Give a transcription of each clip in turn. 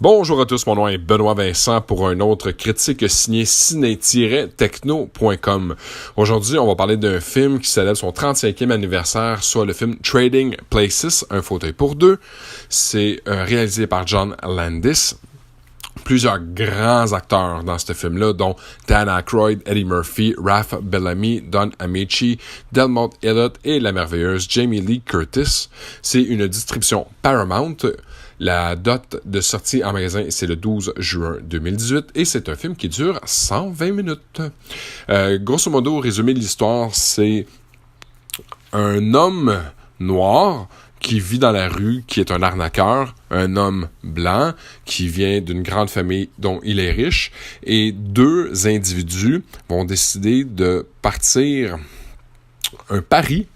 Bonjour à tous, mon nom est Benoît Vincent pour un autre critique signé ciné-techno.com. Aujourd'hui, on va parler d'un film qui célèbre son 35e anniversaire, soit le film Trading Places, un fauteuil pour deux. C'est réalisé par John Landis. Plusieurs grands acteurs dans ce film-là, dont Dan Aykroyd, Eddie Murphy, Ralph Bellamy, Don Ameche, Delmont Elliott et la merveilleuse Jamie Lee Curtis. C'est une distribution Paramount. La date de sortie en magasin, c'est le 12 juin 2018 et c'est un film qui dure 120 minutes. Grosso modo, résumé de l'histoire, c'est un homme noir qui vit dans la rue, qui est un arnaqueur, un homme blanc qui vient d'une grande famille dont il est riche, et deux individus vont décider de partir un pari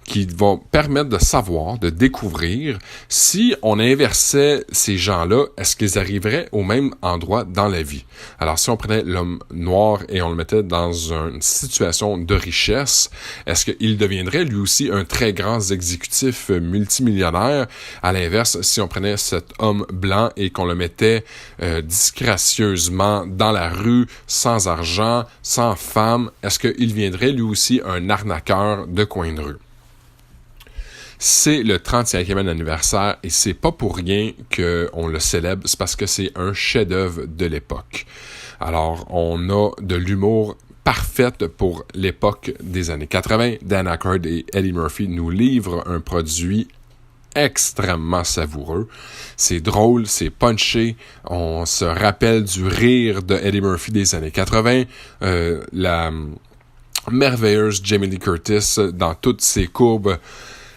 qui va permettre de savoir, de découvrir si on inversait ces gens-là, est-ce qu'ils arriveraient au même endroit dans la vie? Alors, si on prenait l'homme noir et on le mettait dans une situation de richesse, est-ce qu'il deviendrait lui aussi un très grand exécutif multimillionnaire? À l'inverse, si on prenait cet homme blanc et qu'on le mettait disgracieusement dans la rue, sans argent, sans femme, est-ce qu'il deviendrait lui aussi un arnaqueur de coin de rue? C'est le 35e anniversaire et c'est pas pour rien qu'on le célèbre, c'est parce que c'est un chef-d'œuvre de l'époque. Alors, on a de l'humour parfaite pour l'époque des années 80. Dan Aykroyd et Eddie Murphy nous livrent un produit extrêmement savoureux. C'est drôle, c'est punché. On se rappelle du rire de Eddie Murphy des années 80. La merveilleuse Jamie Lee Curtis dans toutes ses courbes.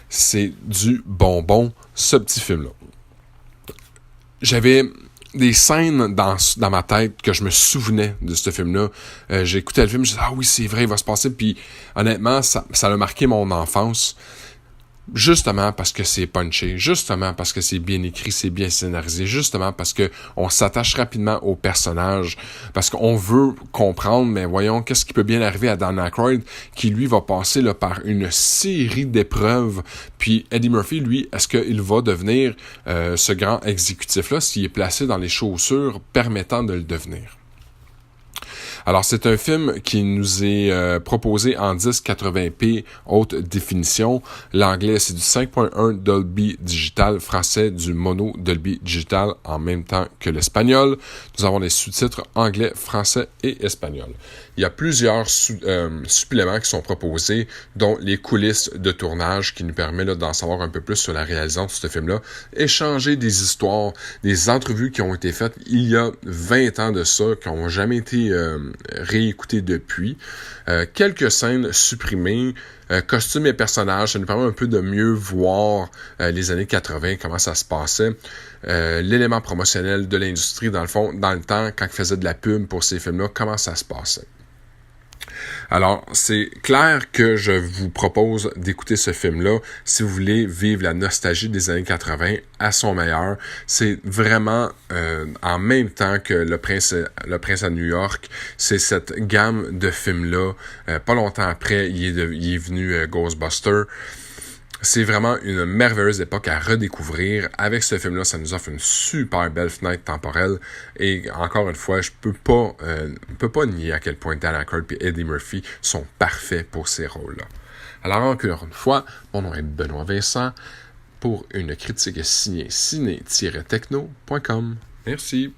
C'est du bonbon, ce petit film-là. J'avais des scènes dans ma tête que je me souvenais de ce film-là. J'écoutais le film, je disais « Ah oui, c'est vrai, il va se passer. » Puis honnêtement, ça a marqué mon enfance. Justement parce que c'est punché, justement parce que c'est bien écrit, c'est bien scénarisé, justement parce que on s'attache rapidement au personnage, parce qu'on veut comprendre, mais voyons, qu'est-ce qui peut bien arriver à Dan Aykroyd, qui lui va passer là, par une série d'épreuves, puis Eddie Murphy, lui, est-ce qu'il va devenir ce grand exécutif-là, s'il est placé dans les chaussures permettant de le devenir? Alors, c'est un film qui nous est proposé en 1080p haute définition. L'anglais, c'est du 5.1 Dolby Digital, français du mono Dolby Digital en même temps que l'espagnol. Nous avons les sous-titres anglais, français et espagnol. Il y a plusieurs suppléments qui sont proposés, dont les coulisses de tournage qui nous permettent d'en savoir un peu plus sur la réalisation de ce film-là. Échanger des histoires, des entrevues qui ont été faites il y a 20 ans de ça, qui n'ont jamais été réécoutées depuis. Quelques scènes supprimées, costumes et personnages, ça nous permet un peu de mieux voir les années 80, comment ça se passait. L'élément promotionnel de l'industrie, dans le fond, dans le temps, quand ils faisaient de la pub pour ces films-là, comment ça se passait. Alors, c'est clair que je vous propose d'écouter ce film-là si vous voulez vivre la nostalgie des années 80 à son meilleur. C'est vraiment en même temps que Le Prince à New York. C'est cette gamme de films-là. Pas longtemps après, il est venu Ghostbusters. C'est vraiment une merveilleuse époque à redécouvrir. Avec ce film-là, ça nous offre une super belle fenêtre temporelle. Et encore une fois, je peux pas nier à quel point Dan Aykroyd et Eddie Murphy sont parfaits pour ces rôles-là. Alors encore une fois, mon nom est Benoît Vincent pour une critique signée ciné-techno.com. Merci.